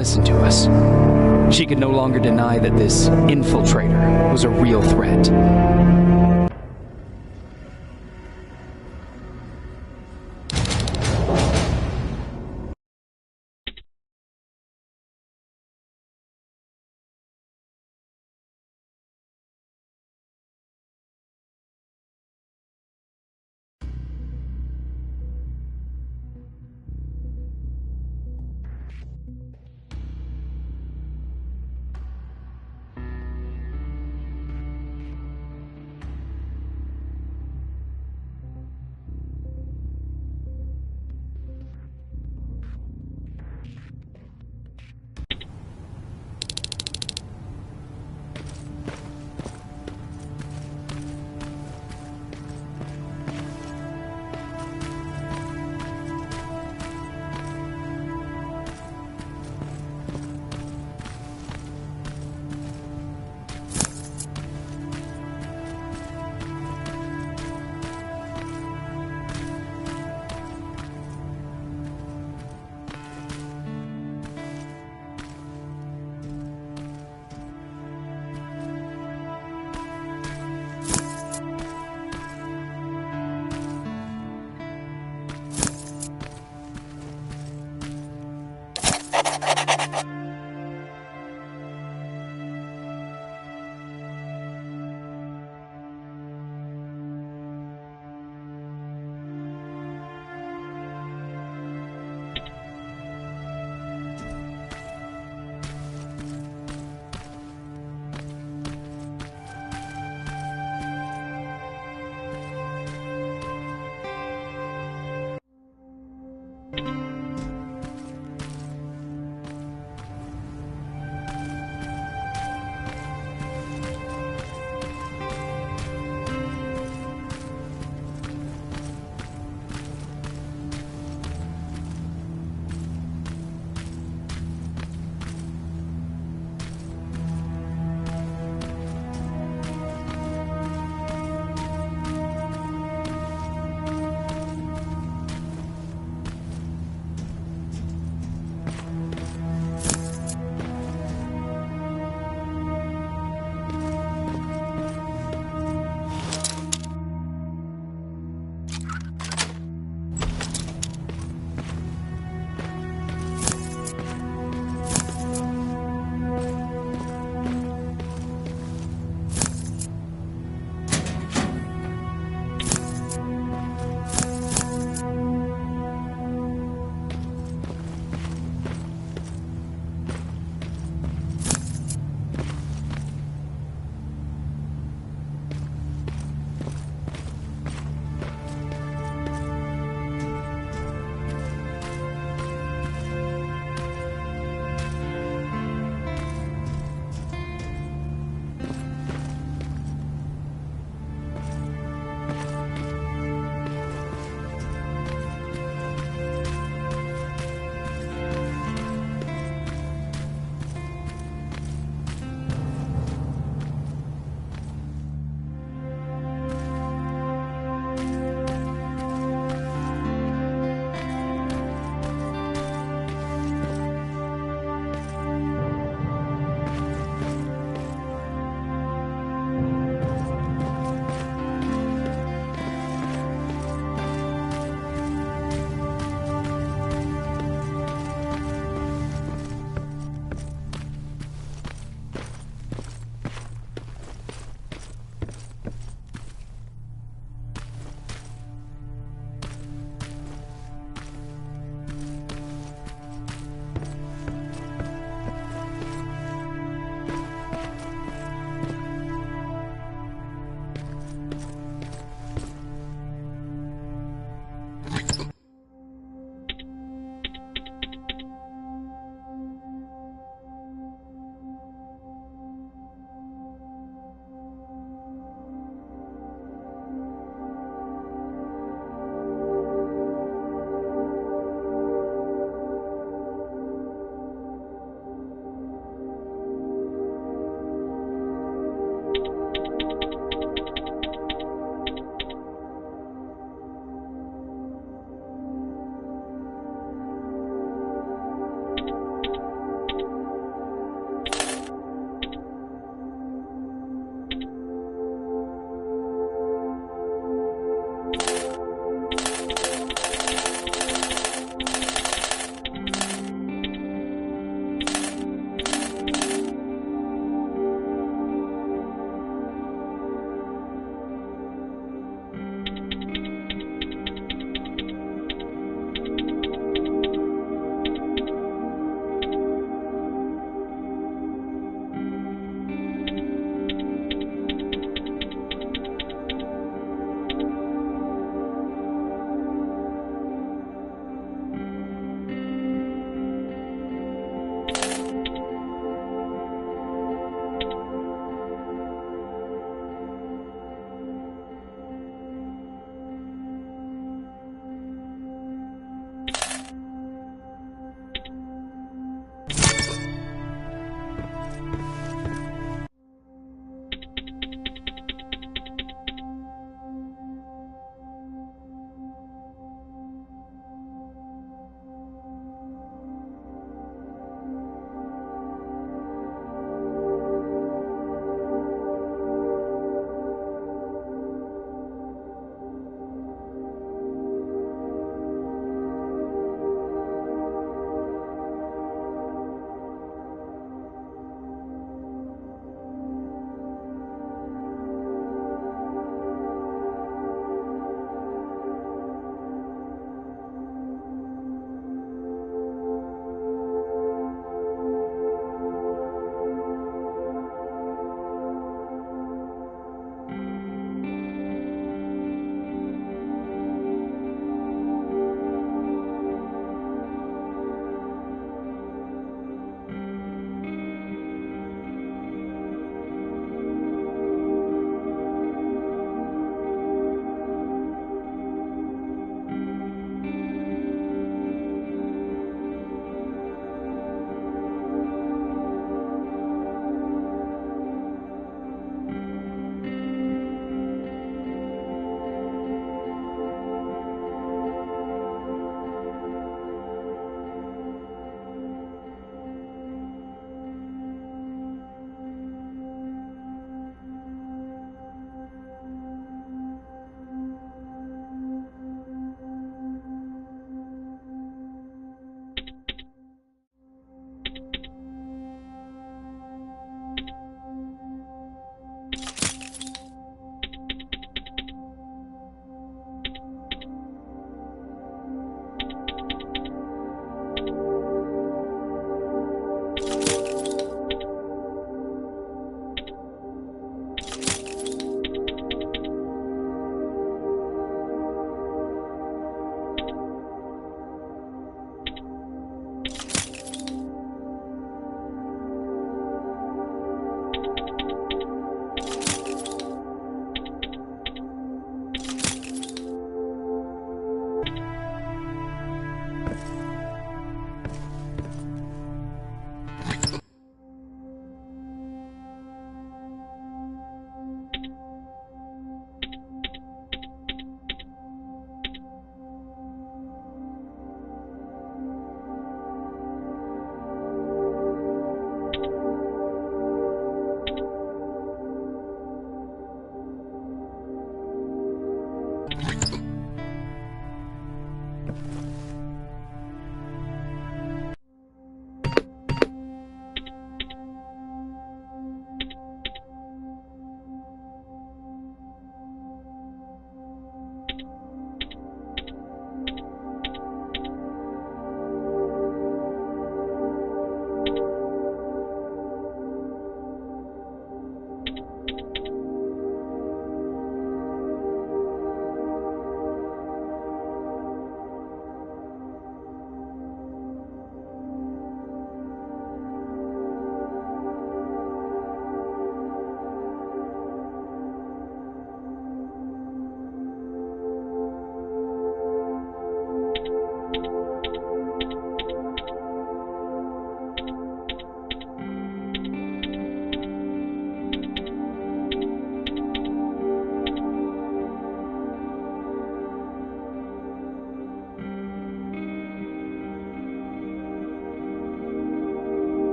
listen to us. She could no longer deny that this infiltrator was a real threat.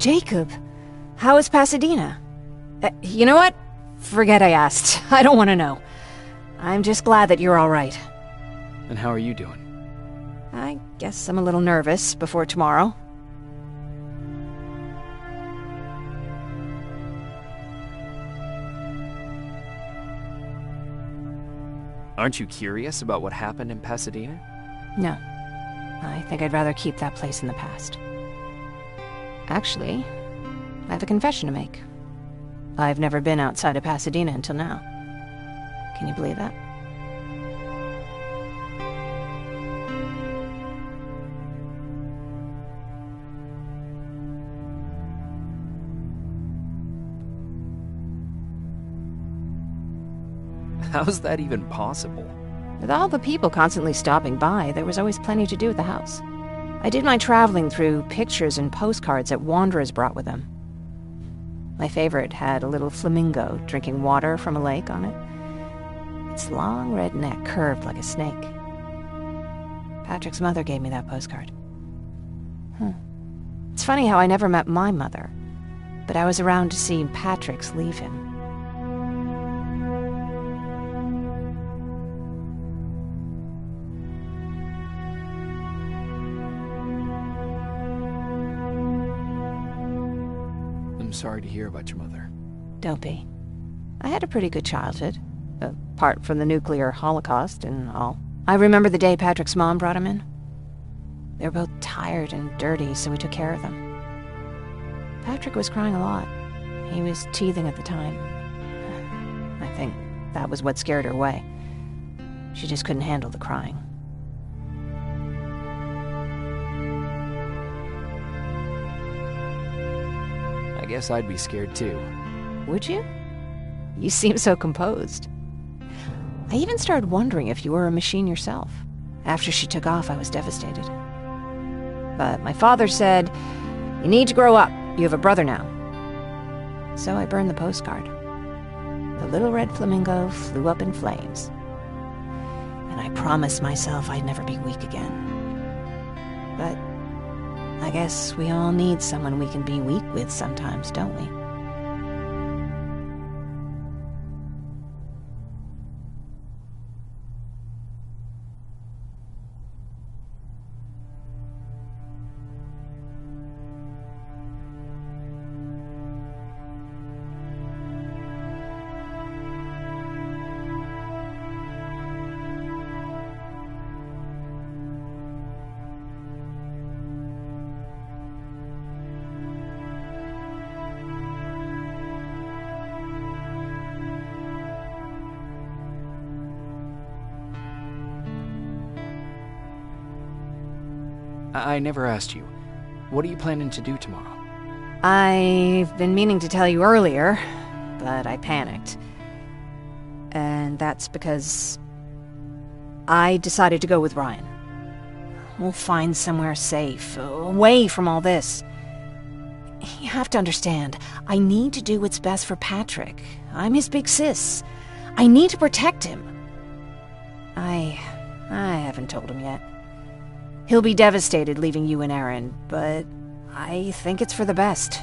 Jacob, how is Pasadena? You know what? Forget I asked. I don't want to know. I'm just glad that you're all right. And how are you doing? I guess I'm a little nervous before tomorrow. Aren't you curious about what happened in Pasadena? No. I think I'd rather keep that place in the past. Actually, I have a confession to make. I've never been outside of Pasadena until now. Can you believe that? How's that even possible? With all the people constantly stopping by, there was always plenty to do at the house. I did my traveling through pictures and postcards that wanderers brought with them. My favorite had a little flamingo drinking water from a lake on it. Its long red neck curved like a snake. Patrick's mother gave me that postcard. It's funny how I never met my mother, but I was around to see Patrick's leave him. I'm sorry to hear about your mother. Don't be. I had a pretty good childhood, apart from the nuclear holocaust and all. I remember the day Patrick's mom brought him in. They were both tired and dirty, so we took care of them. Patrick was crying a lot. He was teething at the time. I think that was what scared her away. She just couldn't handle the crying. I guess I'd be scared too. Would you? You seem so composed. I even started wondering if you were a machine yourself. After she took off, I was devastated. But my father said, "You need to grow up. You have a brother now." So I burned the postcard. The little red flamingo flew up in flames. And I promised myself I'd never be weak again. But I guess we all need someone we can be weak with sometimes, don't we? I never asked you. What are you planning to do tomorrow? I've been meaning to tell you earlier, but I panicked. And that's because I decided to go with Ryan. We'll find somewhere safe, away from all this. You have to understand, I need to do what's best for Patrick. I'm his big sis. I need to protect him. I haven't told him yet. He'll be devastated leaving you and Aaron, but I think it's for the best.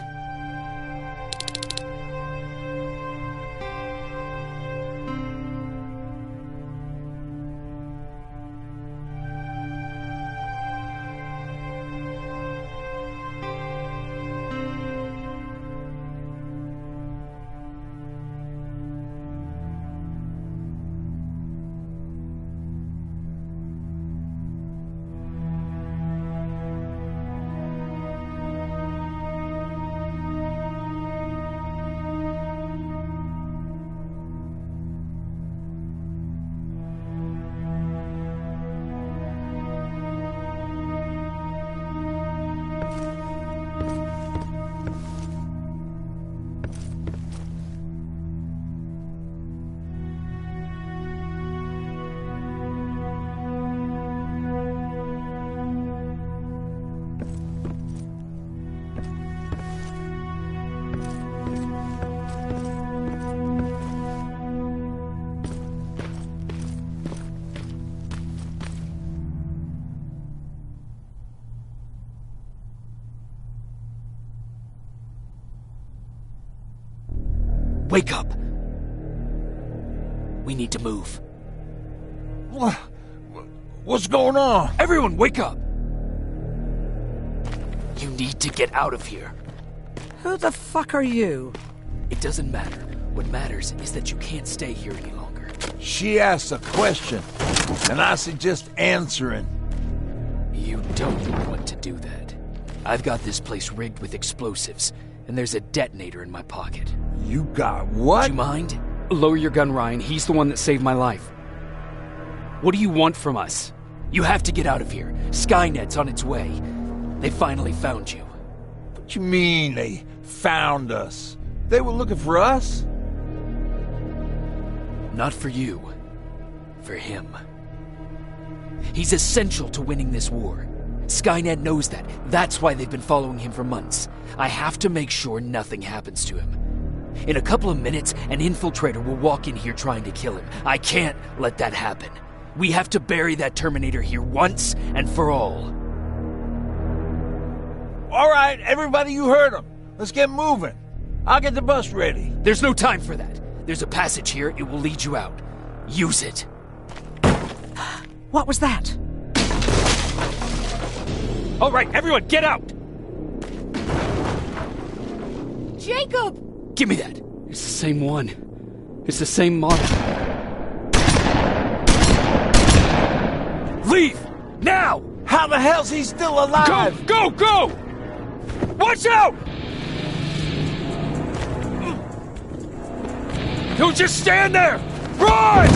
Wake up! We need to move. What's going on? Everyone, wake up! You need to get out of here. Who the fuck are you? It doesn't matter. What matters is that you can't stay here any longer. She asked a question, and I suggest answering. You don't want to do that. I've got this place rigged with explosives, and there's a detonator in my pocket. You got what? Do you mind? Lower your gun, Ryan. He's the one that saved my life. What do you want from us? You have to get out of here. Skynet's on its way. They finally found you. What you mean they found us? They were looking for us? Not for you. For him. He's essential to winning this war. Skynet knows that. That's why they've been following him for months. I have to make sure nothing happens to him. In a couple of minutes, an infiltrator will walk in here trying to kill him. I can't let that happen. We have to bury that Terminator here once and for all. All right, everybody, you heard him. Let's get moving. I'll get the bus ready. There's no time for that. There's a passage here. It will lead you out. Use it. What was that? All right, everyone, get out! Jacob! Give me that. It's the same one. It's the same model. Leave! Now! How the hell's he still alive? Go! Go! Go! Watch out! Don't just stand there! Run!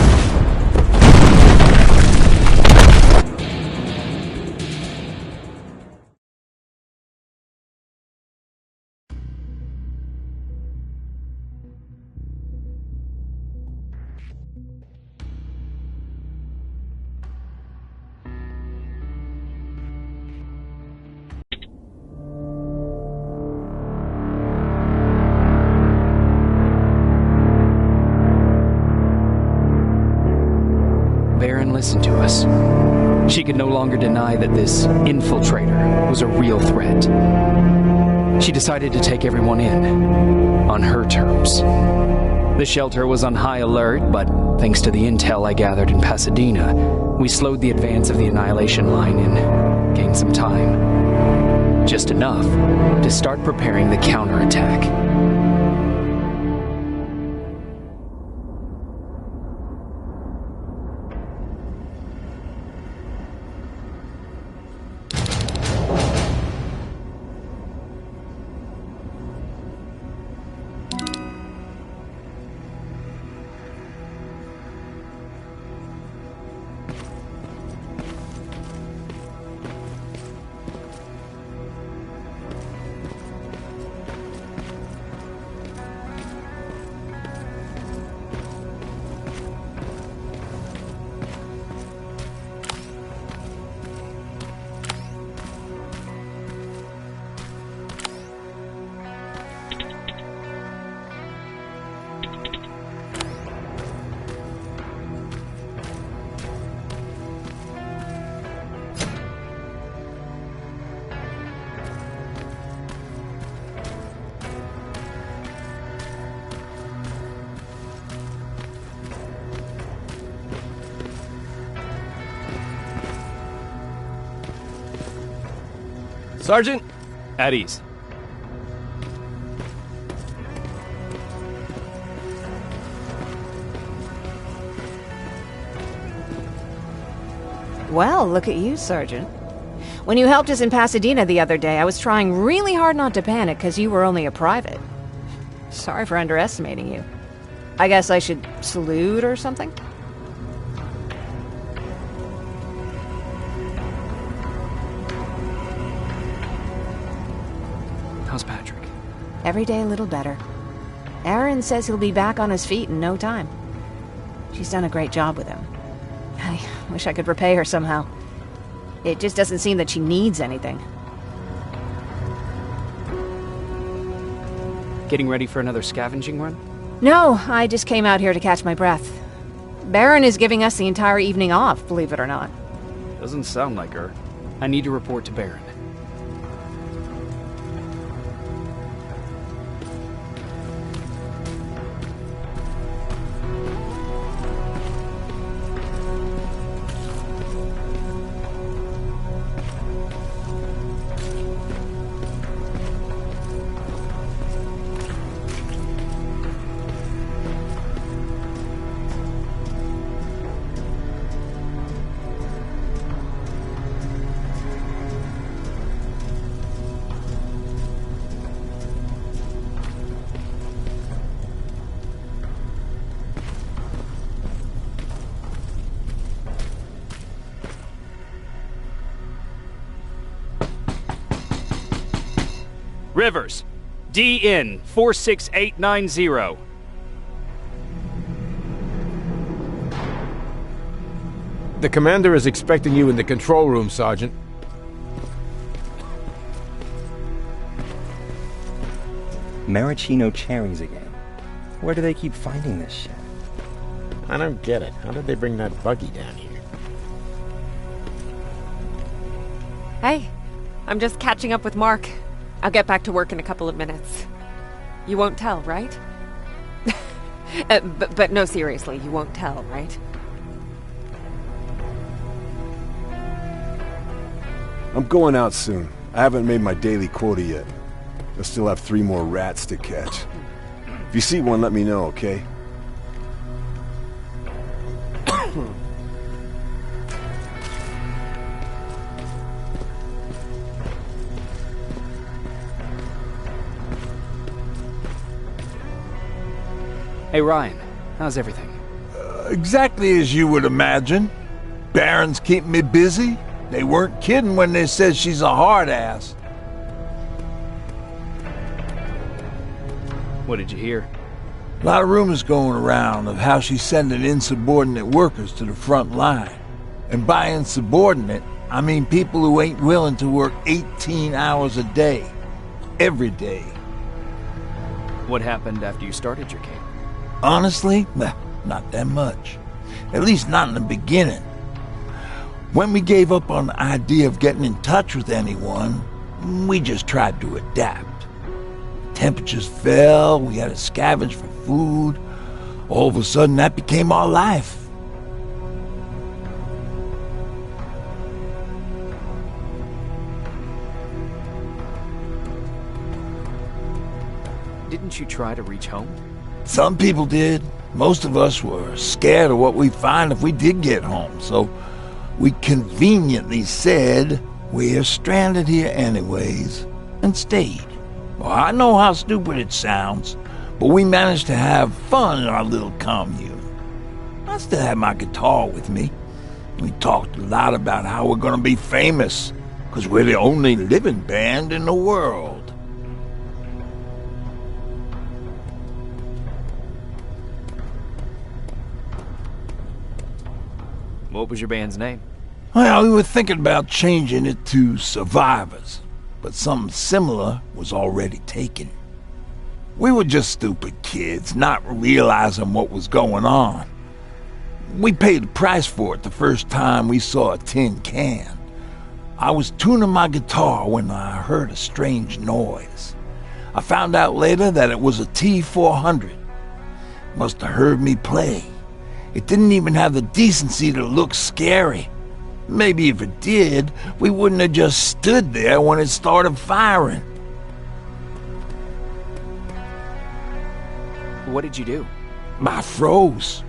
Baron listened to us. She could no longer deny that this infiltrator was a real threat. She decided to take everyone in, on her terms. The shelter was on high alert, but thanks to the intel I gathered in Pasadena, we slowed the advance of the Annihilation Line and gained some time. Just enough to start preparing the counterattack. Sergeant, at ease. Well, look at you, Sergeant. When you helped us in Pasadena the other day, I was trying really hard not to panic because you were only a private. Sorry for underestimating you. I guess I should salute or something? How's Patrick? Every day a little better. Aaron says he'll be back on his feet in no time. She's done a great job with him. I wish I could repay her somehow. It just doesn't seem that she needs anything. Getting ready for another scavenging run? No, I just came out here to catch my breath. Baron is giving us the entire evening off, believe it or not. Doesn't sound like her. I need to report to Baron. Rivers, DN 46890. The commander is expecting you in the control room, Sergeant. Maraschino cherries again. Where do they keep finding this shit? I don't get it. How did they bring that buggy down here? Hey, I'm just catching up with Mark. I'll get back to work in a couple of minutes. You won't tell, right? But no, seriously, you won't tell, right? I'm going out soon. I haven't made my daily quota yet. I still have 3 more rats to catch. If you see one, let me know, okay? Hey, Ryan. How's everything? Exactly as you would imagine. Baron's keeping me busy. They weren't kidding when they said she's a hard ass. What did you hear? A lot of rumors going around of how she's sending insubordinate workers to the front line. And by insubordinate, I mean people who ain't willing to work 18 hours a day. Every day. What happened after you started your camp? Honestly, not that much. At least not in the beginning. When we gave up on the idea of getting in touch with anyone, we just tried to adapt. Temperatures fell, we had to scavenge for food. All of a sudden, that became our life. Didn't you try to reach home? Some people did. Most of us were scared of what we'd find if we did get home, so we conveniently said we're stranded here anyways, and stayed. Well, I know how stupid it sounds, but we managed to have fun in our little commune. I still have my guitar with me. We talked a lot about how we're gonna be famous, because we're the only living band in the world. What was your band's name? Well, we were thinking about changing it to Survivors, but something similar was already taken. We were just stupid kids, not realizing what was going on. We paid the price for it the first time we saw a tin can. I was tuning my guitar when I heard a strange noise. I found out later that it was a T-400. Must have heard me play. It didn't even have the decency to look scary. Maybe if it did, we wouldn't have just stood there when it started firing. What did you do? I froze.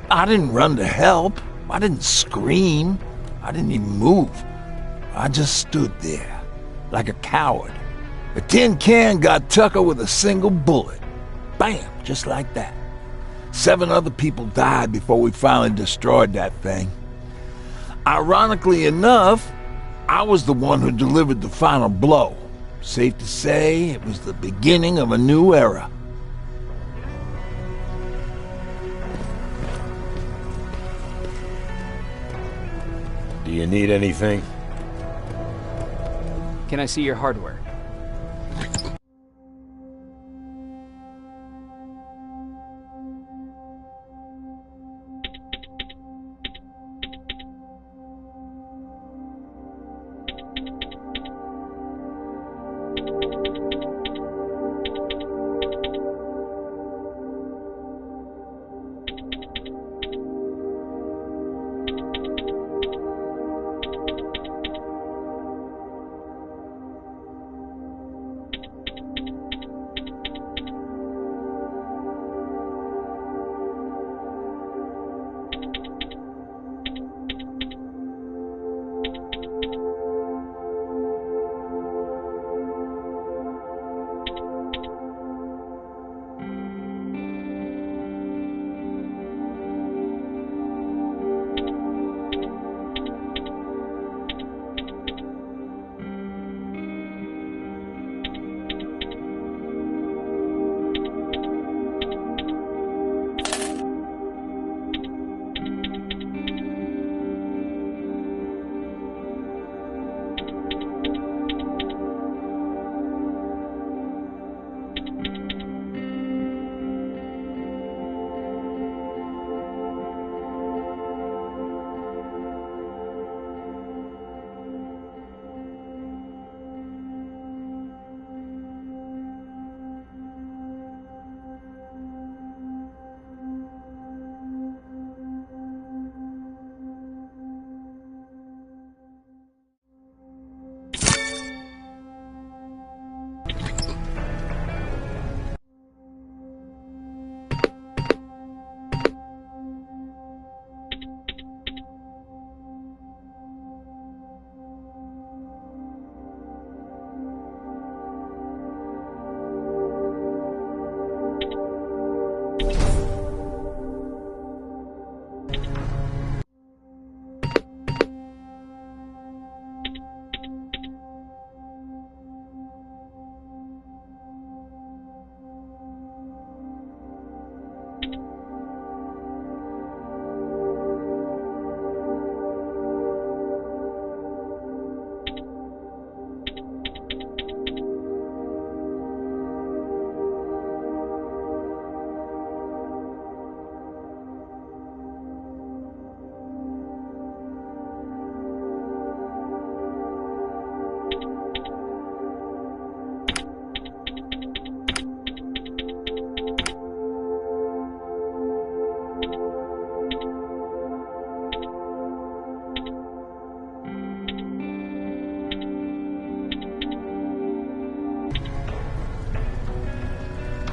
I didn't run to help. I didn't scream. I didn't even move. I just stood there, like a coward. The tin can got Tucker with a single bullet. Bam, just like that. 7 other people died before we finally destroyed that thing. Ironically enough, I was the one who delivered the final blow. Safe to say, it was the beginning of a new era. Do you need anything? Can I see your hardware?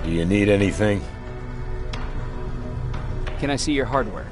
Do you need anything? Can I see your hardware?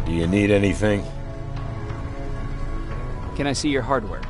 Do you need anything? Can I see your hardware?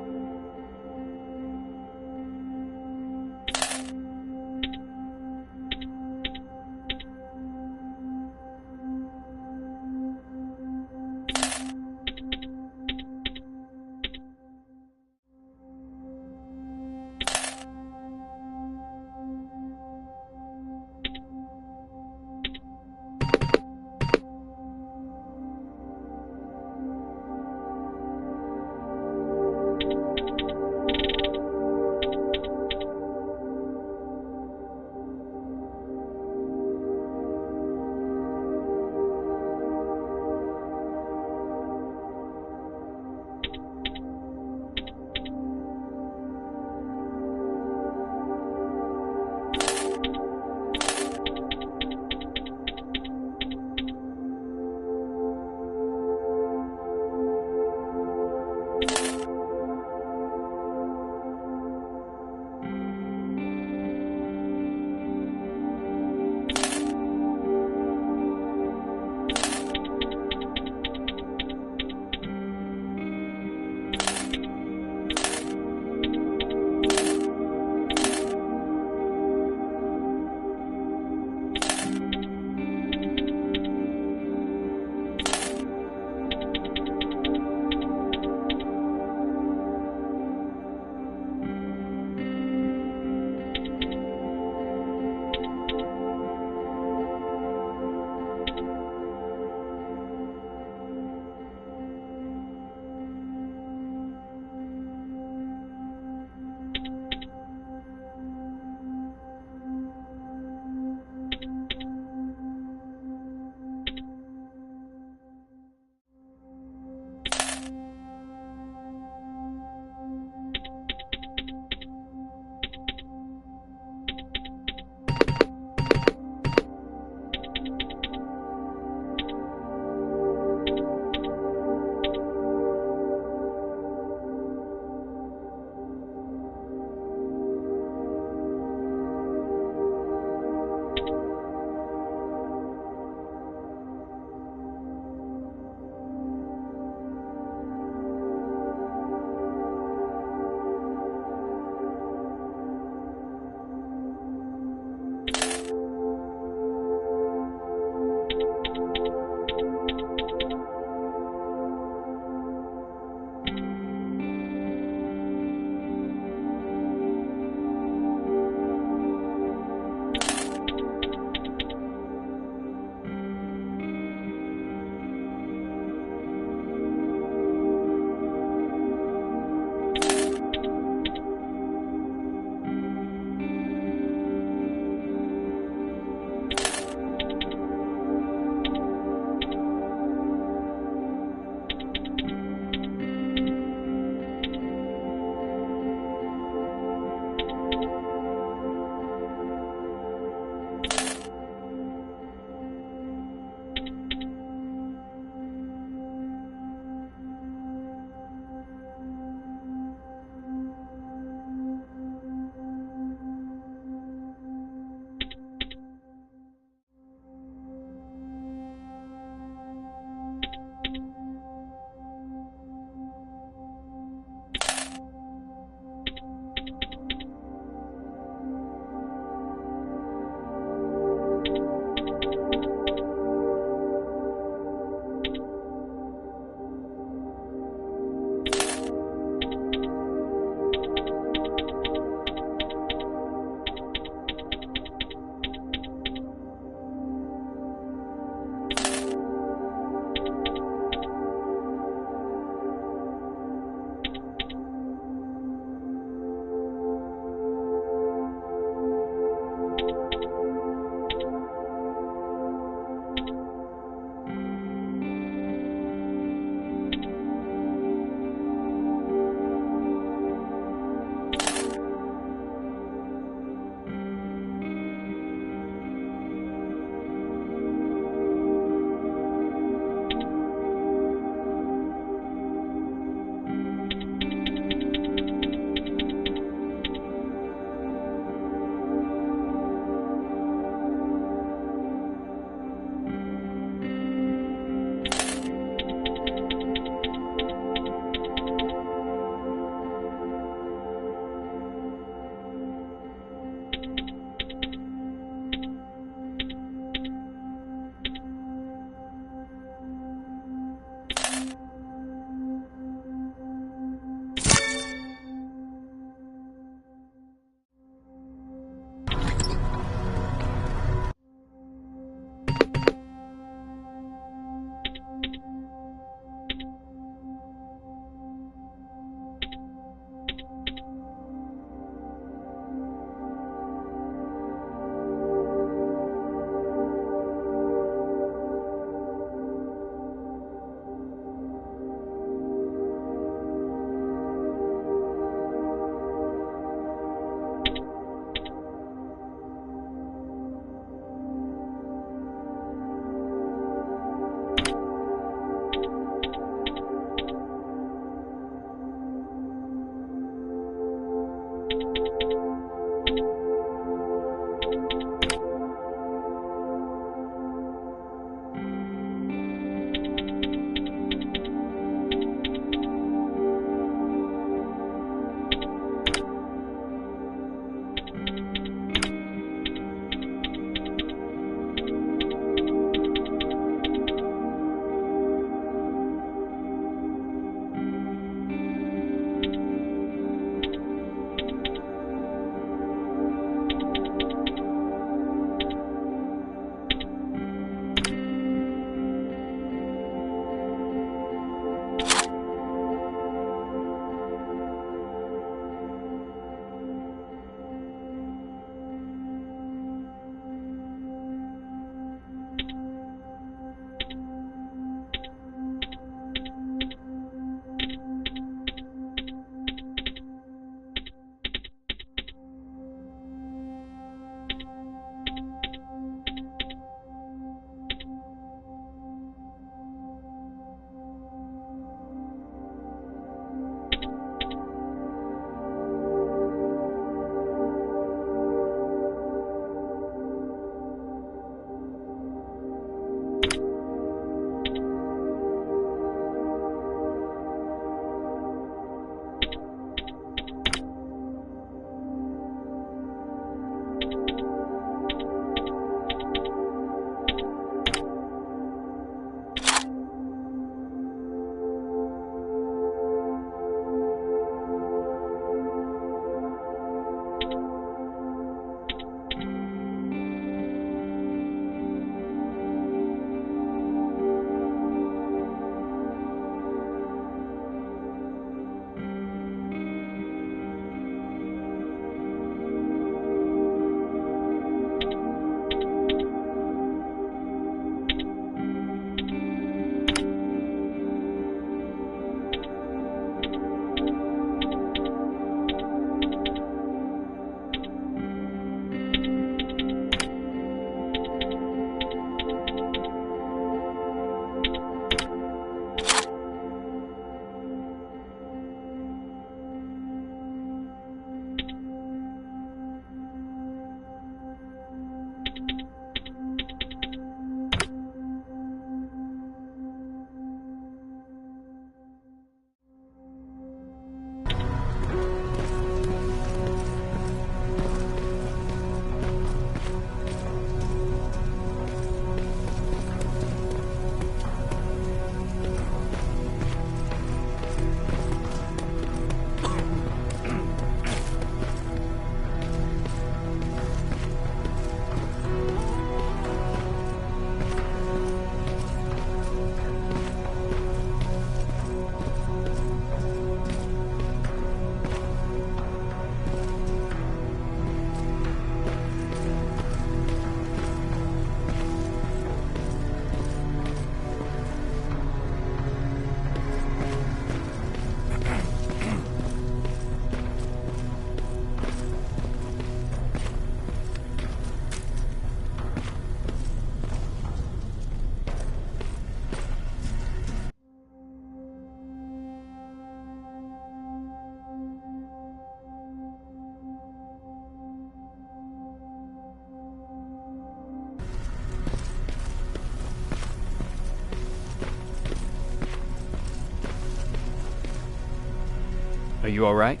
Are you alright?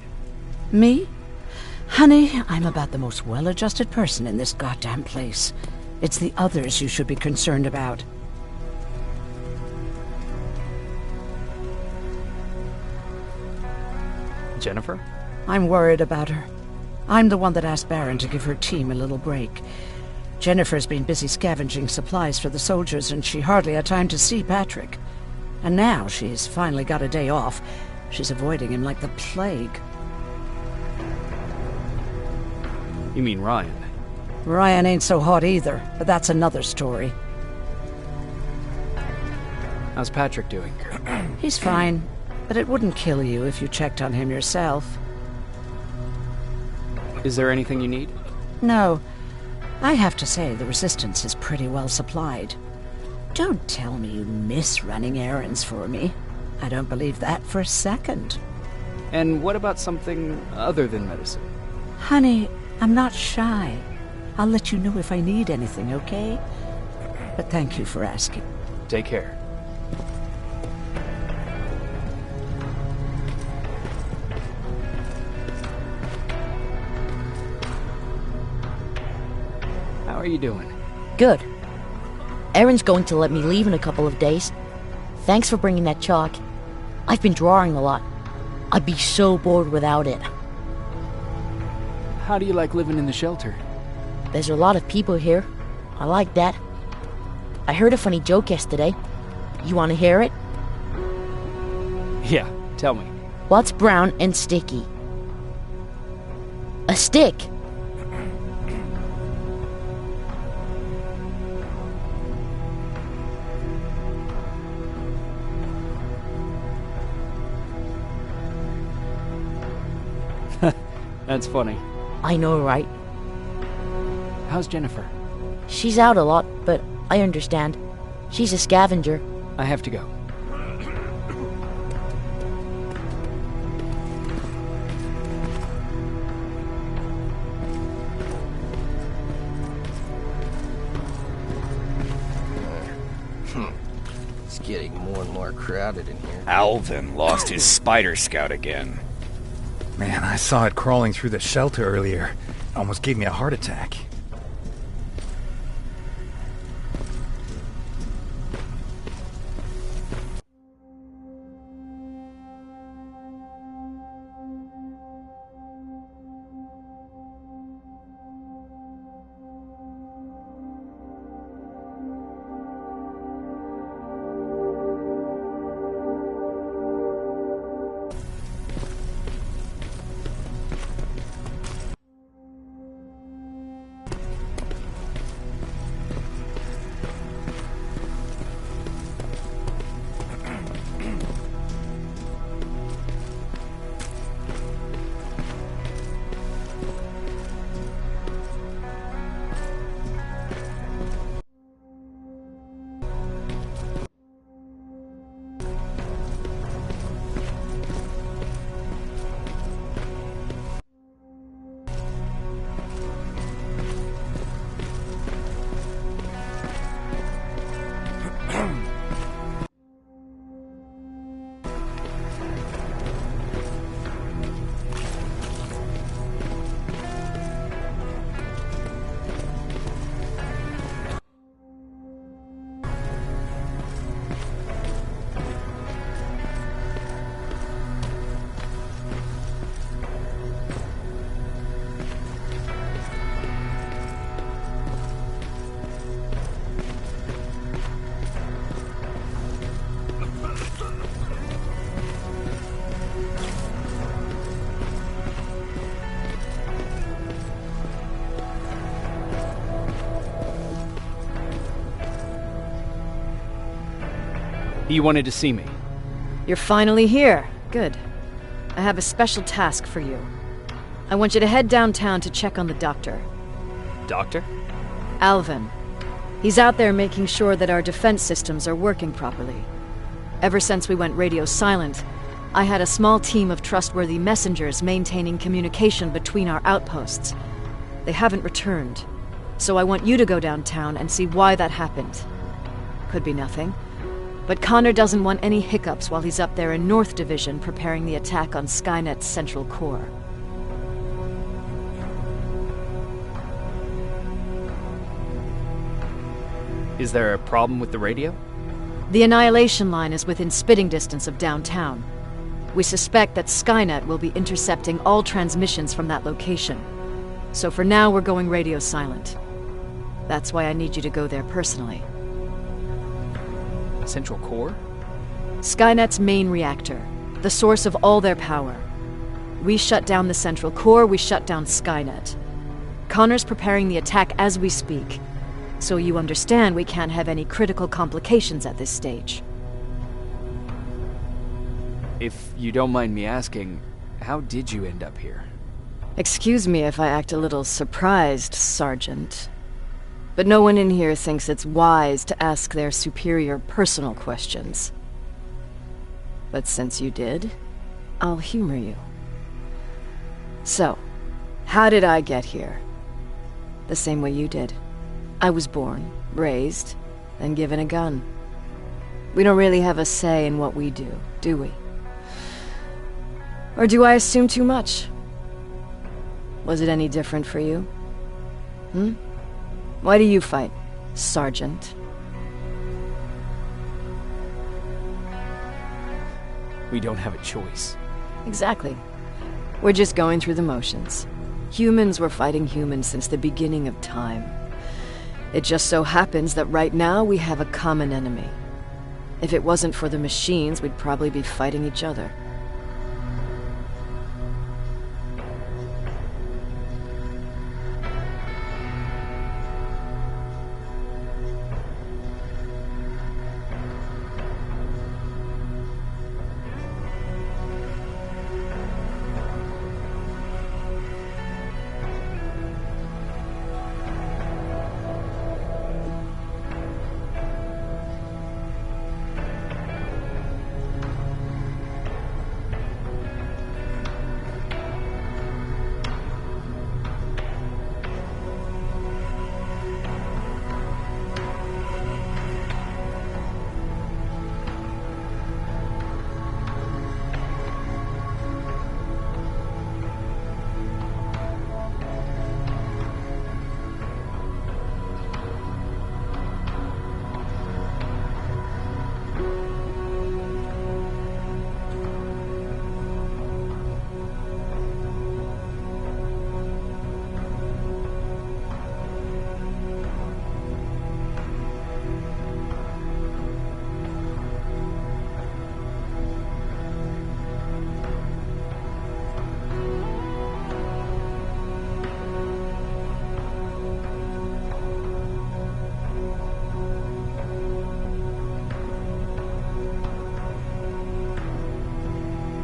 Me? Honey, I'm about the most well-adjusted person in this goddamn place. It's the others you should be concerned about. Jennifer? I'm worried about her. I'm the one that asked Baron to give her team a little break. Jennifer's been busy scavenging supplies for the soldiers, and she hardly had time to see Patrick. And now she's finally got a day off. She's avoiding him like the plague. You mean Ryan? Ryan ain't so hot either, but that's another story. How's Patrick doing? He's fine, but it wouldn't kill you if you checked on him yourself. Is there anything you need? No. I have to say the Resistance is pretty well supplied. Don't tell me you miss running errands for me. I don't believe that for a second. And what about something other than medicine? Honey, I'm not shy. I'll let you know if I need anything, okay? But thank you for asking. Take care. How are you doing? Good. Erin's going to let me leave in a couple of days. Thanks for bringing that chalk. I've been drawing a lot. I'd be so bored without it. How do you like living in the shelter? There's a lot of people here. I like that. I heard a funny joke yesterday. You want to hear it? Yeah, tell me. What's brown and sticky? A stick. That's funny. I know, right? How's Jennifer? She's out a lot, but I understand. She's a scavenger. I have to go. It's getting more and more crowded in here. Alvin lost his spider scout again. Man, I saw it crawling through the shelter earlier. Almost gave me a heart attack. You wanted to see me. You're finally here. Good. I have a special task for you. I want you to head downtown to check on the doctor. Doctor? Alvin. He's out there making sure that our defense systems are working properly. Ever since we went radio silent, I had a small team of trustworthy messengers maintaining communication between our outposts. They haven't returned, so I want you to go downtown and see why that happened. Could be nothing. But Connor doesn't want any hiccups while he's up there in North Division preparing the attack on Skynet's central core. Is there a problem with the radio? The Annihilation Line is within spitting distance of downtown. We suspect that Skynet will be intercepting all transmissions from that location. So for now, we're going radio silent. That's why I need you to go there personally. Central core? Skynet's main reactor, the source of all their power. We shut down the central core, we shut down Skynet. Connor's preparing the attack as we speak. So you understand we can't have any critical complications at this stage. If you don't mind me asking, how did you end up here? Excuse me if I act a little surprised, Sergeant. But no one in here thinks it's wise to ask their superior personal questions. But since you did, I'll humor you. So, how did I get here? The same way you did. I was born, raised, and given a gun. We don't really have a say in what we do we? Or do I assume too much? Was it any different for you? Why do you fight, Sergeant? We don't have a choice. Exactly. We're just going through the motions. Humans were fighting humans since the beginning of time. It just so happens that right now we have a common enemy. If it wasn't for the machines, we'd probably be fighting each other.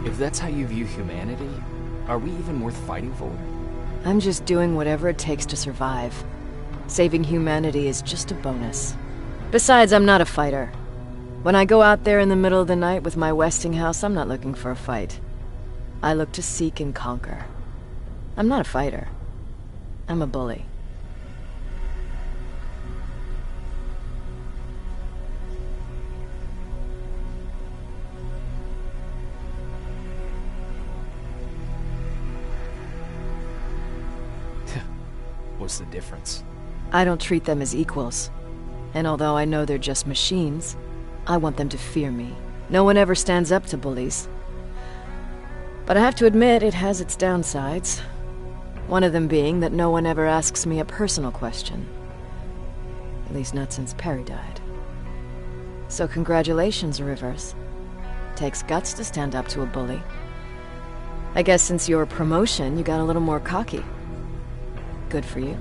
If that's how you view humanity, are we even worth fighting for? I'm just doing whatever it takes to survive. Saving humanity is just a bonus. Besides, I'm not a fighter. When I go out there in the middle of the night with my Westinghouse, I'm not looking for a fight. I look to seek and conquer. I'm not a fighter. I'm a bully. What's the difference? I don't treat them as equals. And although I know they're just machines, I want them to fear me. No one ever stands up to bullies. But I have to admit, it has its downsides. One of them being that no one ever asks me a personal question. At least not since Perry died. So congratulations, Rivers. Takes guts to stand up to a bully. I guess since your promotion, you got a little more cocky. Good for you.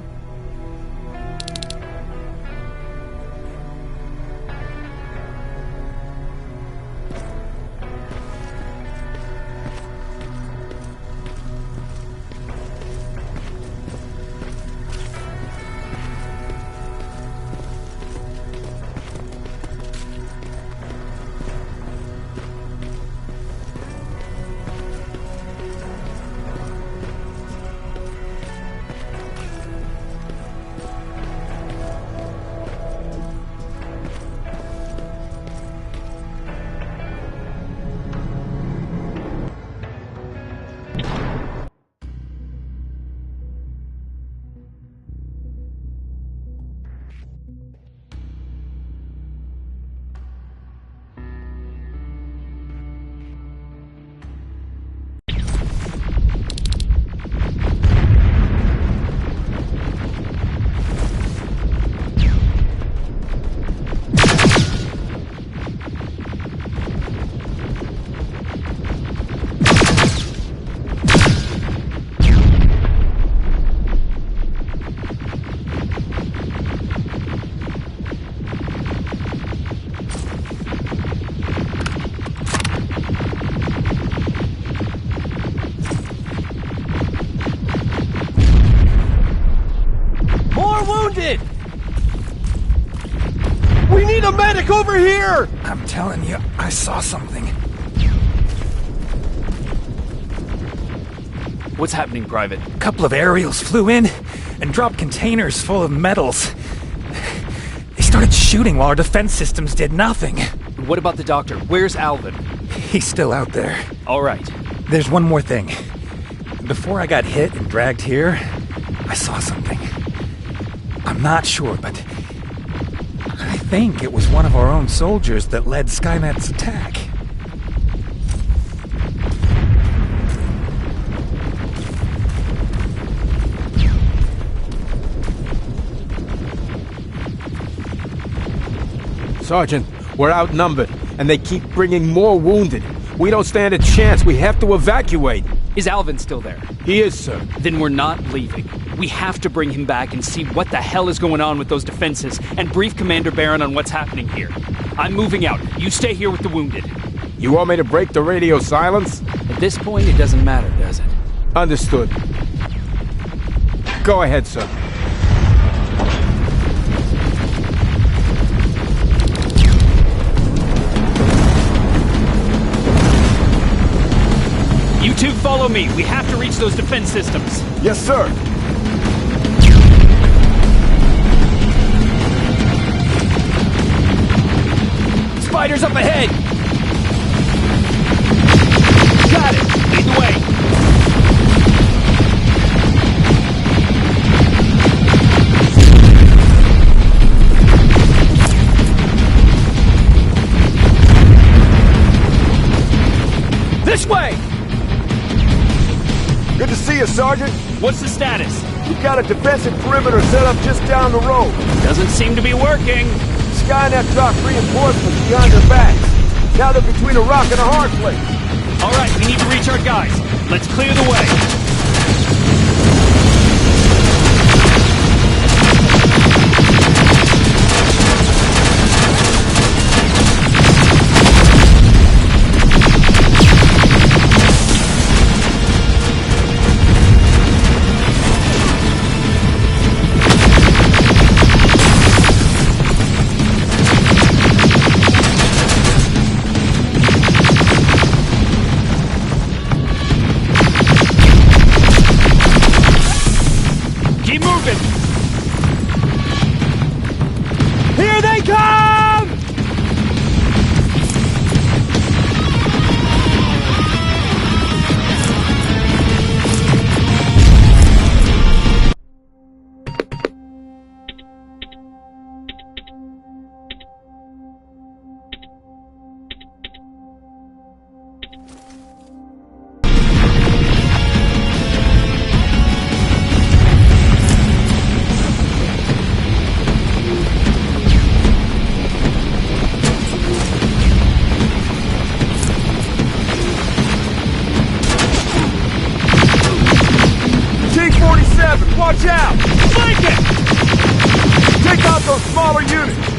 We need a medic over here! I'm telling you, I saw something. What's happening, Private? A couple of aerials flew in and dropped containers full of metals. They started shooting while our defense systems did nothing. What about the doctor? Where's Alvin? He's still out there. All right. There's one more thing. Before I got hit and dragged here, I saw something. I'm not sure, but I think it was one of our own soldiers that led Skynet's attack. Sergeant, we're outnumbered, and they keep bringing more wounded. We don't stand a chance. We have to evacuate. Is Alvin still there? He is, sir. Then we're not leaving. We have to bring him back and see what the hell is going on with those defenses and brief Commander Baron on what's happening here. I'm moving out. You stay here with the wounded. You want me to break the radio silence? At this point, it doesn't matter, does it? Understood. Go ahead, sir. You two follow me. We have to reach those defense systems. Yes, sir. Spiders up ahead! Got it! Lead the way! This way! Good to see you, Sergeant. What's the status? We've got a defensive perimeter set up just down the road. Doesn't seem to be working. Skynet dropped reinforcements behind their backs. Now they're between a rock and a hard place. All right, we need to reach our guys. Let's clear the way. Here they come! Watch out! Flank it! Take out those smaller units!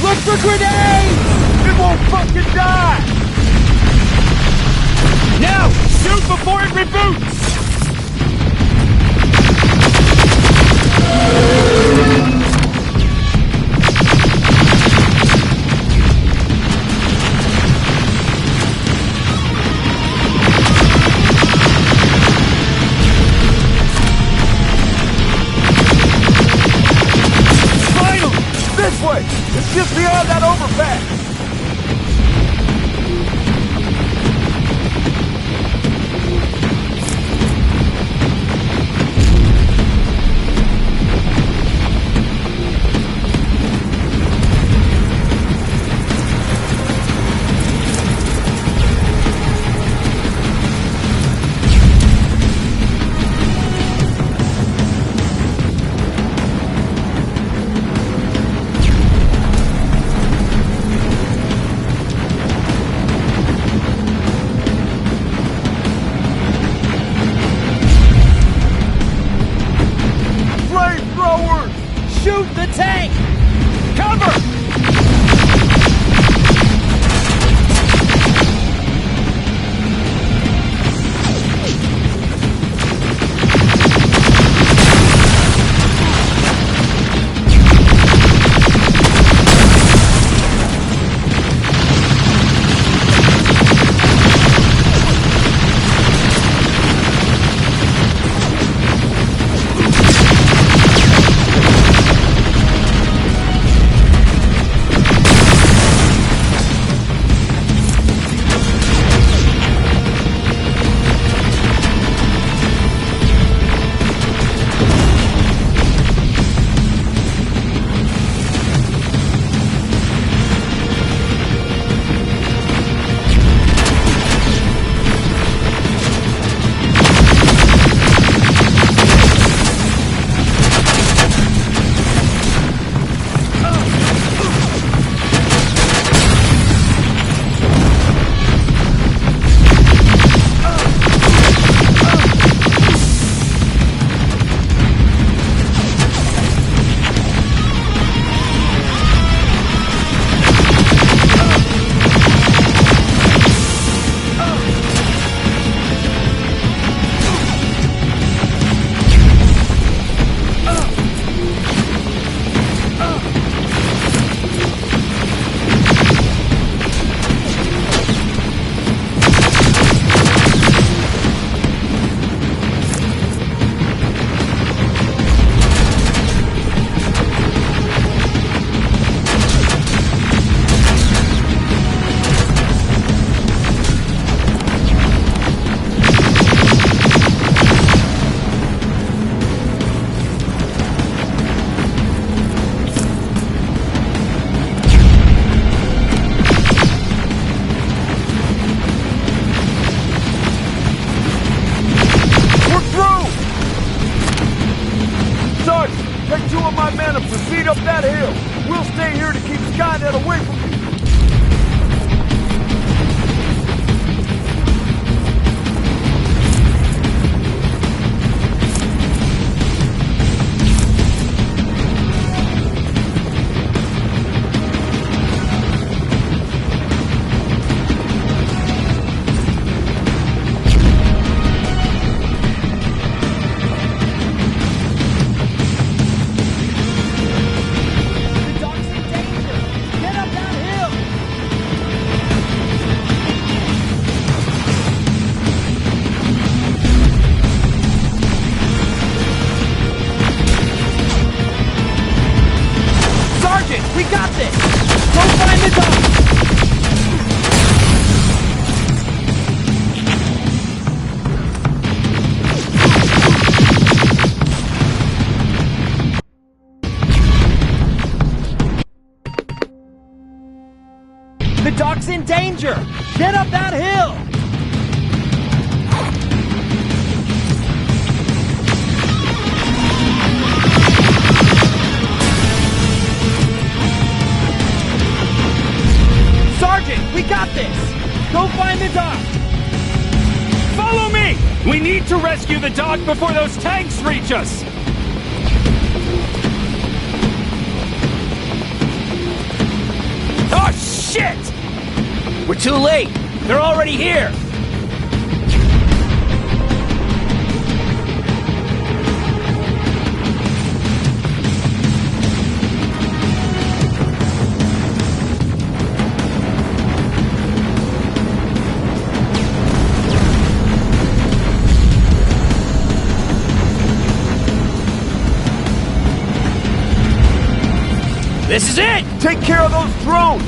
Look for grenades! It won't fucking die! Now! Shoot before it reboots! Just beyond that overpass! Shoot the tank! Cover! Take 2 of my men and proceed up that hill. We'll stay here to keep Skynet away from you. We got this! Go find the dog! The dock's in danger! Get up that hill! Sergeant, we got this! Go find the dock! Follow me! We need to rescue the dock before those tanks reach us! Oh, shit! We're too late! They're already here! This is it! Take care of those drones!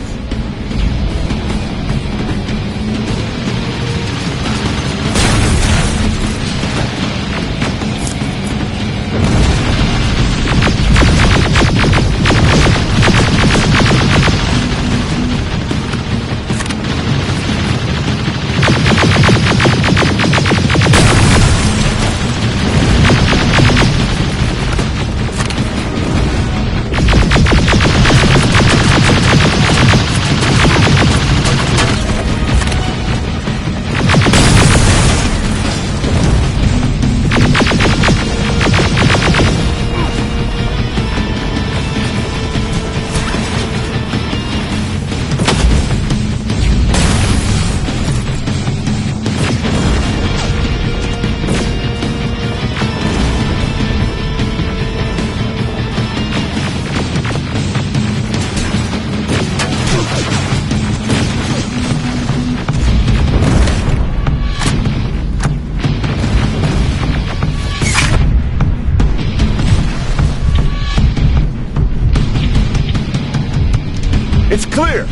It's clear!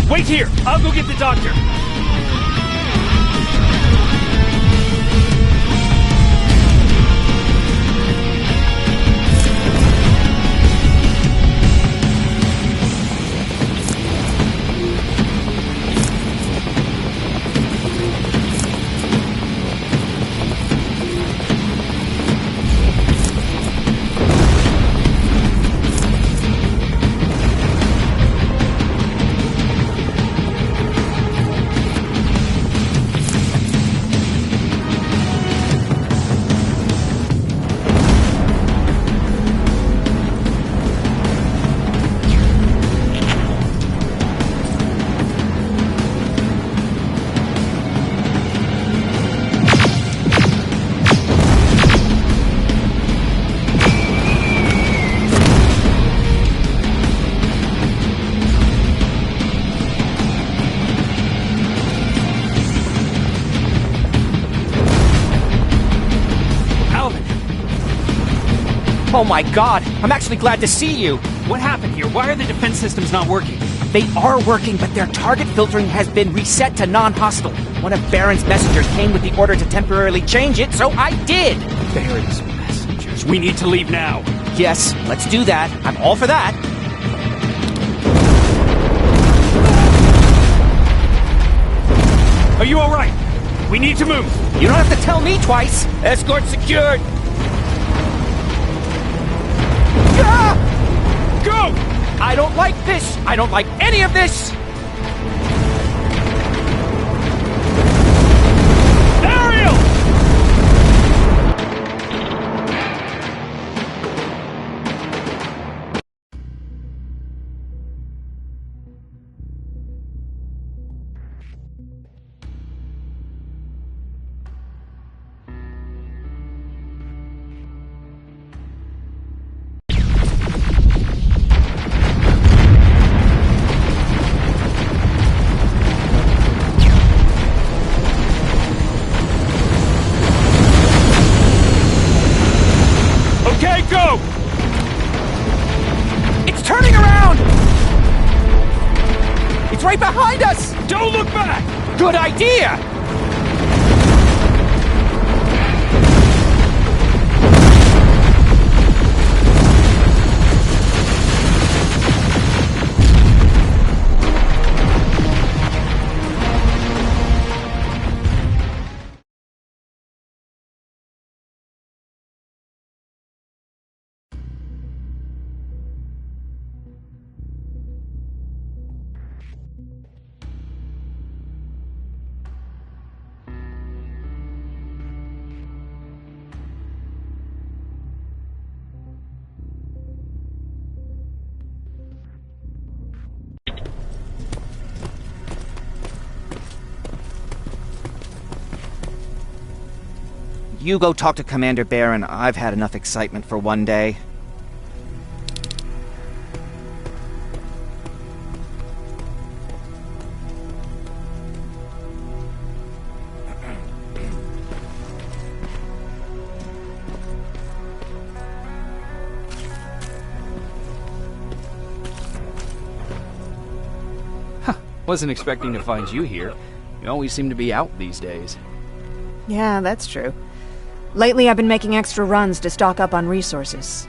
Wait here! I'll go get the doctor! Oh my god, I'm actually glad to see you! What happened here? Why are the defense systems not working? They are working, but their target filtering has been reset to non-hostile. One of Baron's messengers came with the order to temporarily change it, so I did! Baron's messengers. We need to leave now. Yes, let's do that. I'm all for that. Are you alright? We need to move. You don't have to tell me twice. Escort secured. Go! I don't like this! I don't like any of this! Ariel! Go! It's turning around! It's right behind us! Don't look back! Good idea! You go talk to Commander Baron. I've had enough excitement for one day. Wasn't expecting to find you here. You always seem to be out these days. Yeah, that's true. Lately I've been making extra runs to stock up on resources.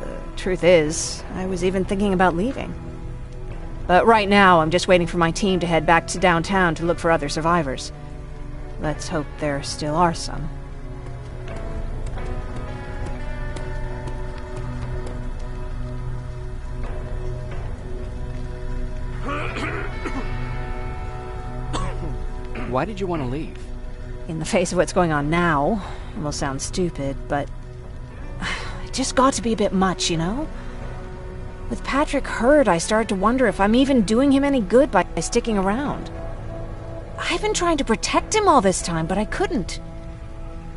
The truth is, I was even thinking about leaving. But right now, I'm just waiting for my team to head back to downtown to look for other survivors. Let's hope there still are some. Why did you want to leave? In the face of what's going on now, it will sound stupid, but it just got to be a bit much, you know? With Patrick hurt, I started to wonder if I'm even doing him any good by sticking around. I've been trying to protect him all this time, but I couldn't.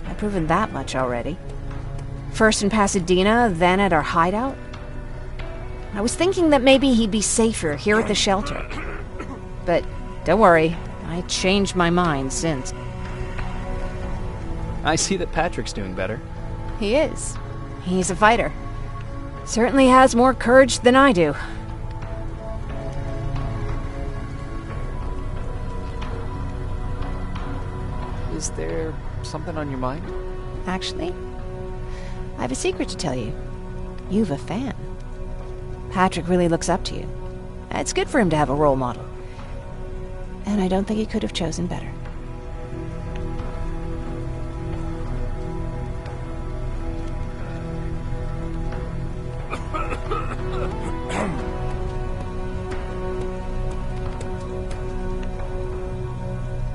I've proven that much already. First in Pasadena, then at our hideout. I was thinking that maybe he'd be safer here at the shelter. But don't worry, I changed my mind since. I see that Patrick's doing better. He is. He's a fighter. Certainly has more courage than I do. Is there something on your mind? Actually, I have a secret to tell you. You've a fan. Patrick really looks up to you. It's good for him to have a role model. And I don't think he could have chosen better.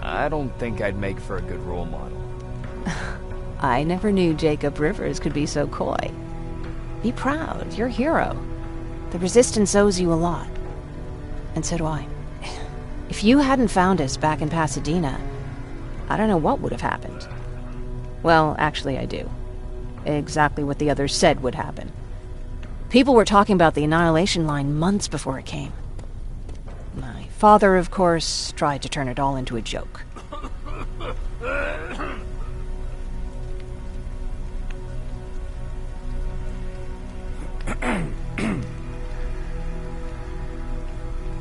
I don't think I'd make for a good role model. I never knew Jacob Rivers could be so coy. Be proud, you're a hero. The Resistance owes you a lot. And so do I. If you hadn't found us back in Pasadena, I don't know what would have happened. Well, actually I do. Exactly what the others said would happen. People were talking about the Annihilation Line months before it came. My father, of course, tried to turn it all into a joke.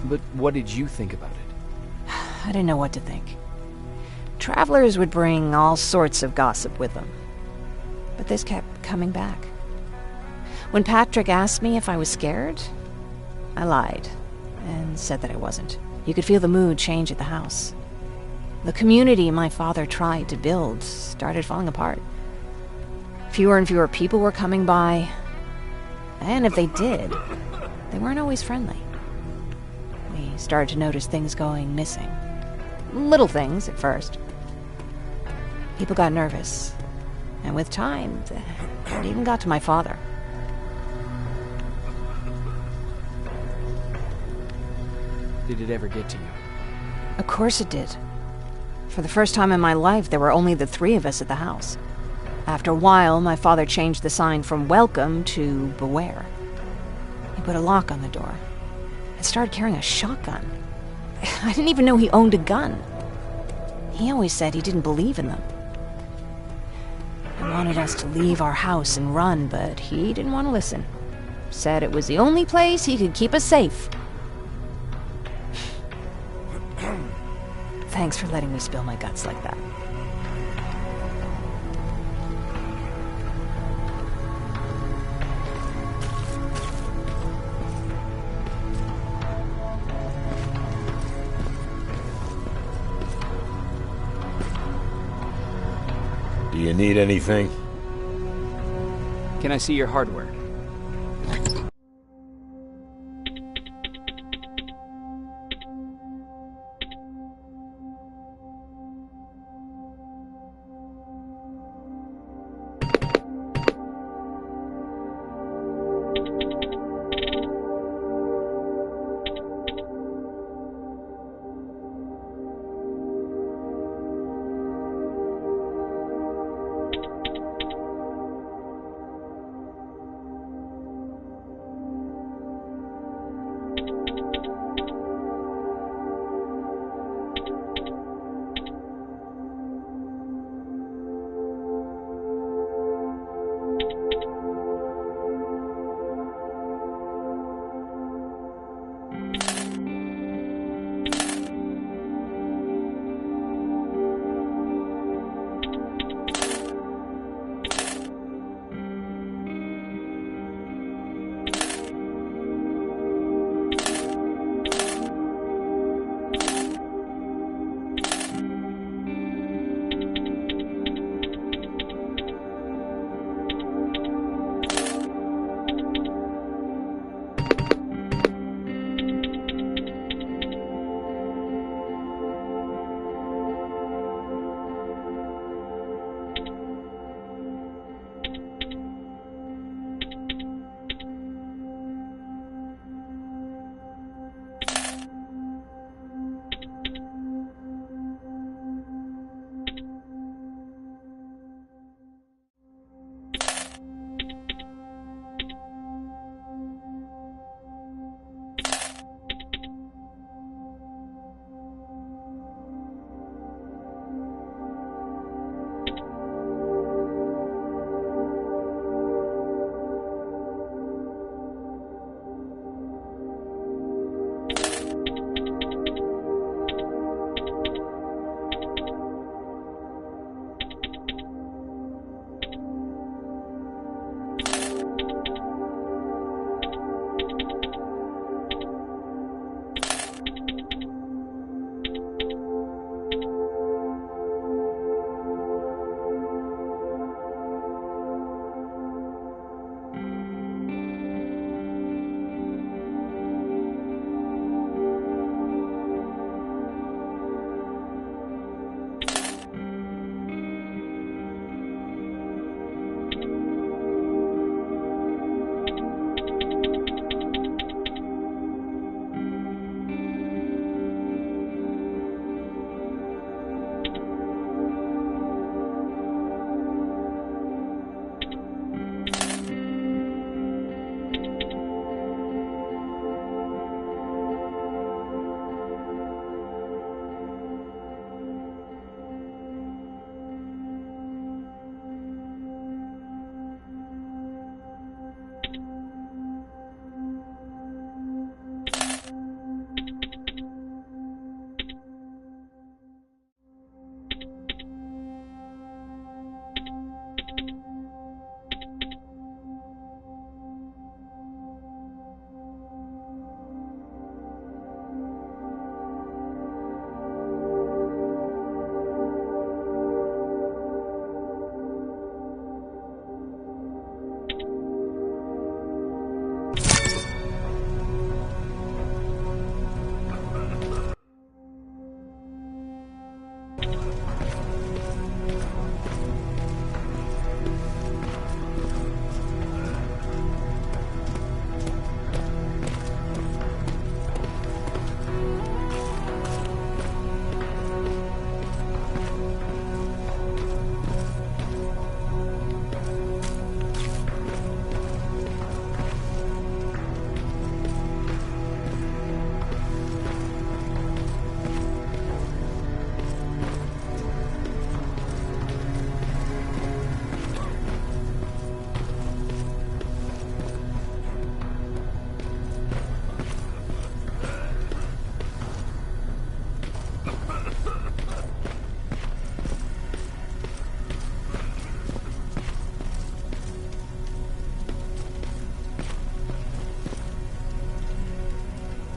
But what did you think about it? I didn't know what to think. Travelers would bring all sorts of gossip with them. But this kept coming back. When Patrick asked me if I was scared, I lied and said that I wasn't. You could feel the mood change at the house. The community my father tried to build started falling apart. Fewer and fewer people were coming by, and if they did, they weren't always friendly. We started to notice things going missing. Little things at first. People got nervous, and with time, it even got to my father. Did it ever get to you? Of course it did. For the first time in my life, there were only the three of us at the house. After a while, my father changed the sign from welcome to beware. He put a lock on the door and started carrying a shotgun. I didn't even know he owned a gun. He always said he didn't believe in them. He wanted us to leave our house and run, but he didn't want to listen. Said it was the only place he could keep us safe. Thanks for letting me spill my guts like that. Do you need anything? Can I see your hardware?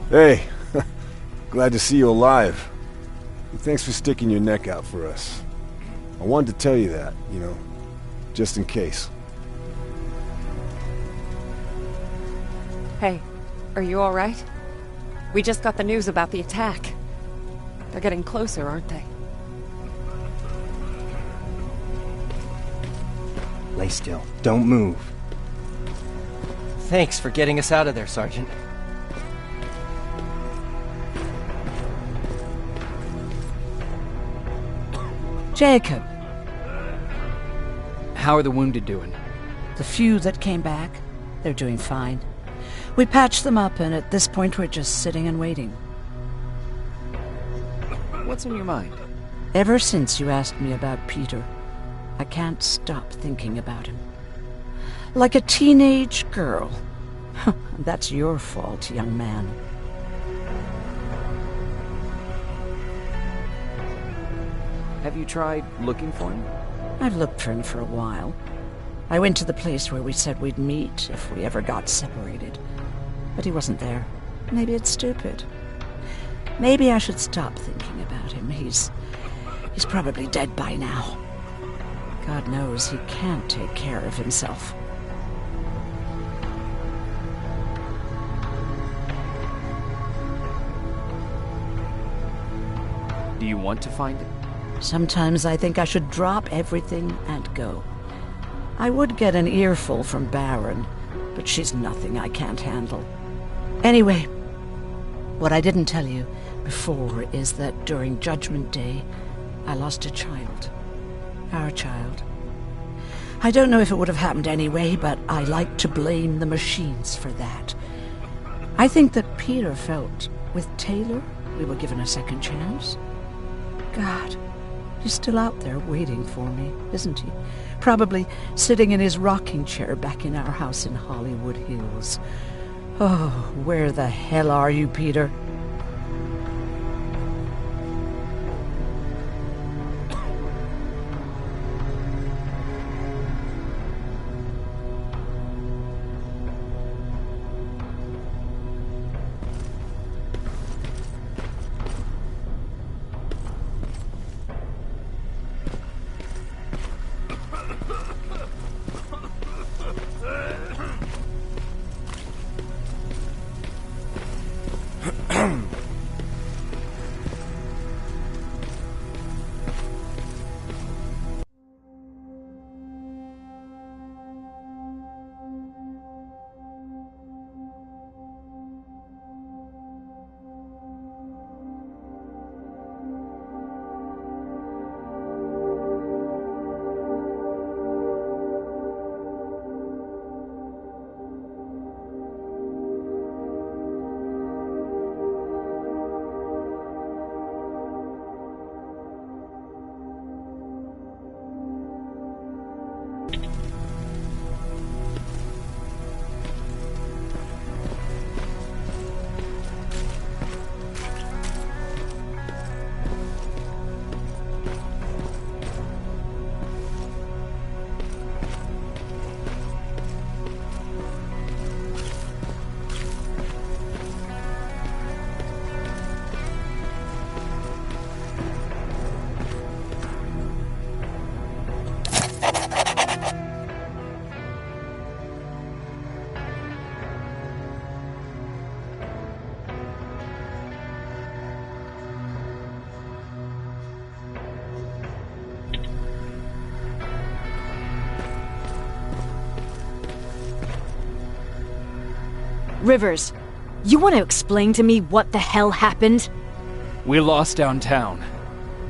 Hey, glad to see you alive. And thanks for sticking your neck out for us. I wanted to tell you that, you know, just in case. Hey, are you alright? We just got the news about the attack. They're getting closer, aren't they? Lay still. Don't move. Thanks for getting us out of there, Sergeant. Jacob. How are the wounded doing? The few that came back, they're doing fine. We patched them up, and at this point we're just sitting and waiting. What's on your mind? Ever since you asked me about Peter, I can't stop thinking about him. Like a teenage girl. That's your fault, young man. Have you tried looking for him? I've looked for him for a while. I went to the place where we said we'd meet if we ever got separated. But he wasn't there. Maybe it's stupid. Maybe I should stop thinking about him. He's probably dead by now. God knows he can't take care of himself. Do you want to find him? Sometimes I think I should drop everything and go. I would get an earful from Baron, but she's nothing I can't handle. Anyway, what I didn't tell you before is that during Judgment Day, I lost a child. Our child. I don't know if it would have happened anyway, but I like to blame the machines for that. I think that Peter felt with Taylor we were given a second chance. God, he's still out there waiting for me, isn't he? Probably sitting in his rocking chair back in our house in Hollywood Hills. Oh, where the hell are you, Peter? Rivers, you want to explain to me what the hell happened? We lost downtown.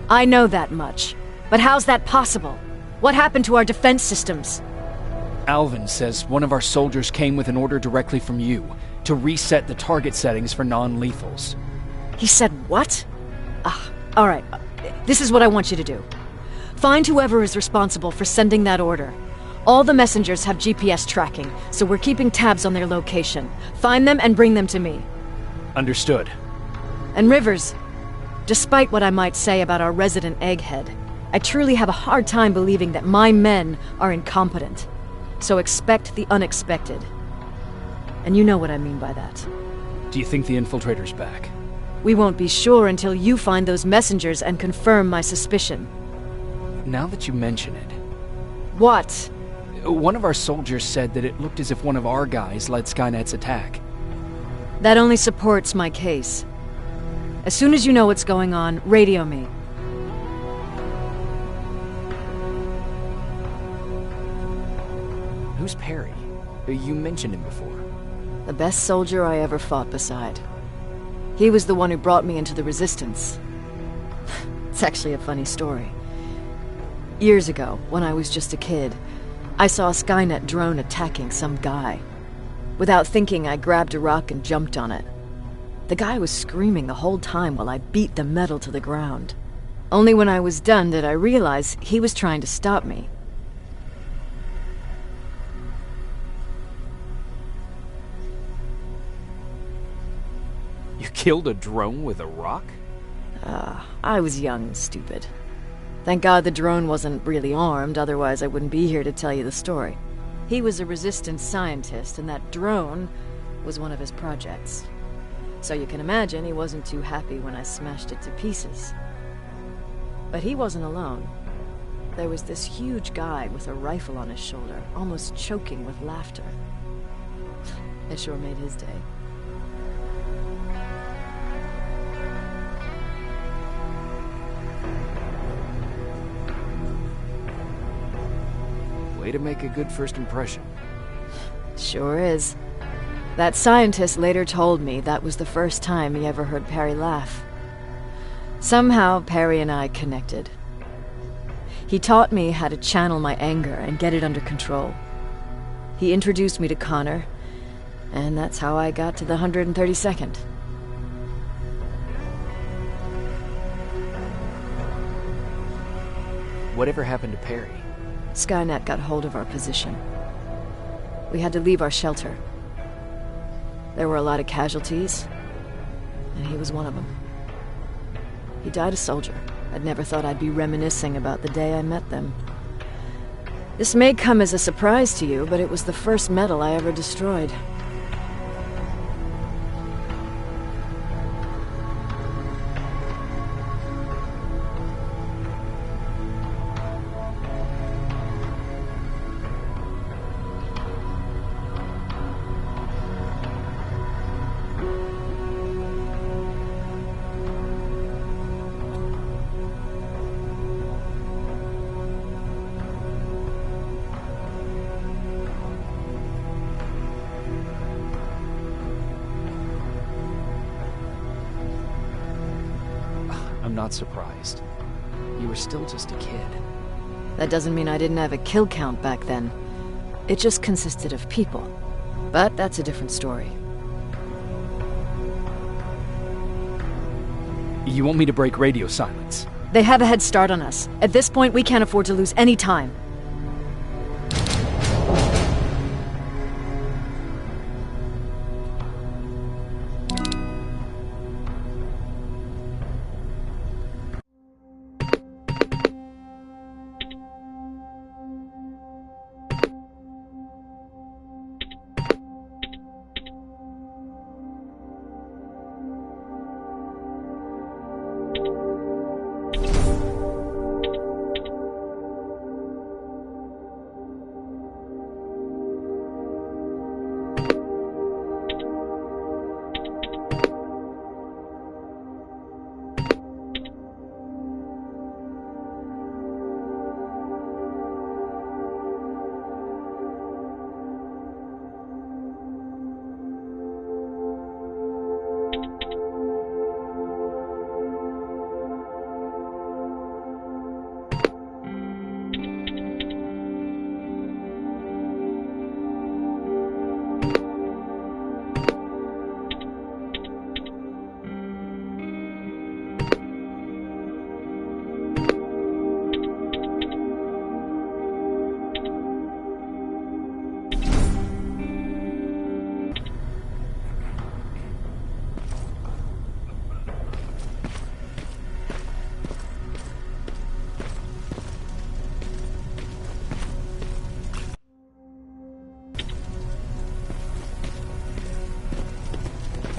I know that much. But how's that possible? What happened to our defense systems? Alvin says one of our soldiers came with an order directly from you to reset the target settings for non-lethals. He said what? Alright. This is what I want you to do. Find whoever is responsible for sending that order. All the messengers have GPS tracking, so we're keeping tabs on their location. Find them and bring them to me. Understood. And Rivers, despite what I might say about our resident egghead, I truly have a hard time believing that my men are incompetent. So expect the unexpected. And you know what I mean by that. Do Do you think the infiltrator's back? We won't be sure until you find those messengers and confirm my suspicion. Now that you mention it... What? One of our soldiers said that it looked as if one of our guys led Skynet's attack. That only supports my case. As soon as you know what's going on, radio me. Who's Perry? You mentioned him before. The best soldier I ever fought beside. He was the one who brought me into the Resistance. It's actually a funny story. Years ago, when I was just a kid, I saw a Skynet drone attacking some guy. Without thinking, I grabbed a rock and jumped on it. The guy was screaming the whole time while I beat the metal to the ground. Only when I was done did I realize he was trying to stop me. You killed a drone with a rock? I was young and stupid. Thank God the drone wasn't really armed, otherwise I wouldn't be here to tell you the story. He was a Resistance scientist, and that drone was one of his projects. So you can imagine he wasn't too happy when I smashed it to pieces. But he wasn't alone. There was this huge guy with a rifle on his shoulder, almost choking with laughter. It sure made his day. Way to make a good first impression. Sure is. That scientist later told me that was the first time he ever heard Perry laugh. Somehow, Perry and I connected. He taught me how to channel my anger and get it under control. He introduced me to Connor, and that's how I got to the 132nd. Whatever happened to Perry? Skynet got hold of our position. We had to leave our shelter. There were a lot of casualties, and he was one of them. He died a soldier. I'd never thought I'd be reminiscing about the day I met them. This may come as a surprise to you, but it was the first metal I ever destroyed. I'm not surprised. You were still just a kid. That doesn't mean I didn't have a kill count back then. It just consisted of people. But that's a different story. You want me to break radio silence? They have a head start on us. At this point, we can't afford to lose any time.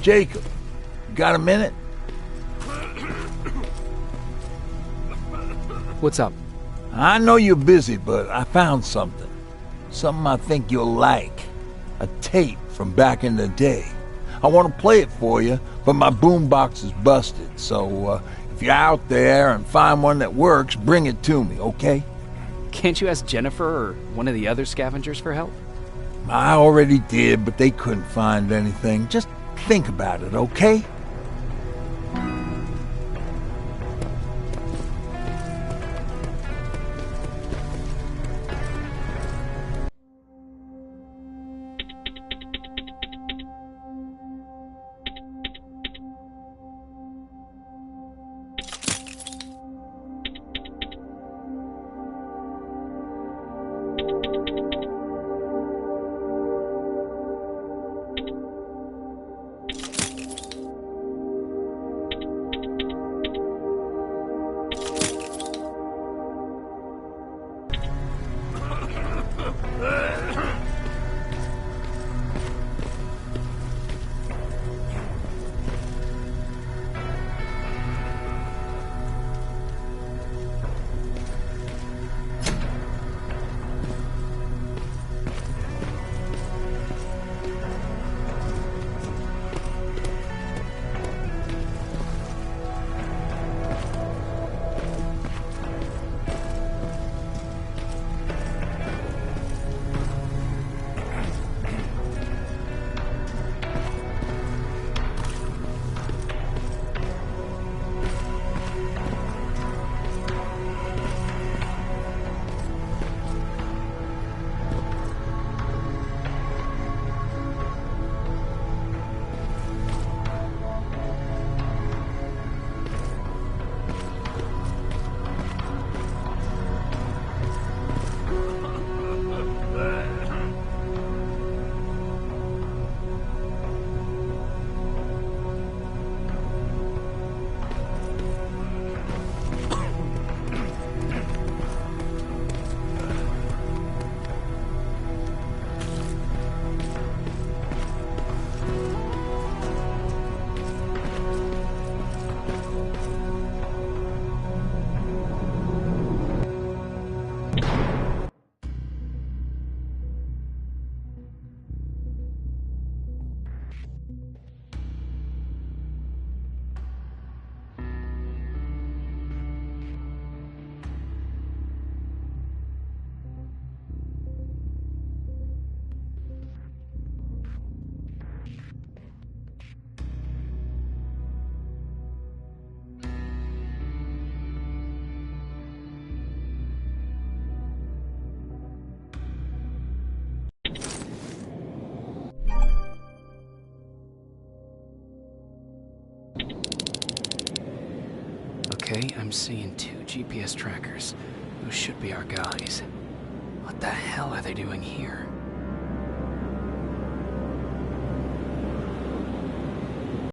Jacob, you got a minute? What's up? I know you're busy, but I found something. Something I think you'll like. A tape from back in the day. I want to play it for you, but my boombox is busted, so if you're out there and find one that works, bring it to me, okay? Can't you ask Jennifer or one of the other scavengers for help? I already did, but they couldn't find anything. Just think about it, okay? Okay, I'm seeing 2 GPS trackers. Those should be our guys. What the hell are they doing here?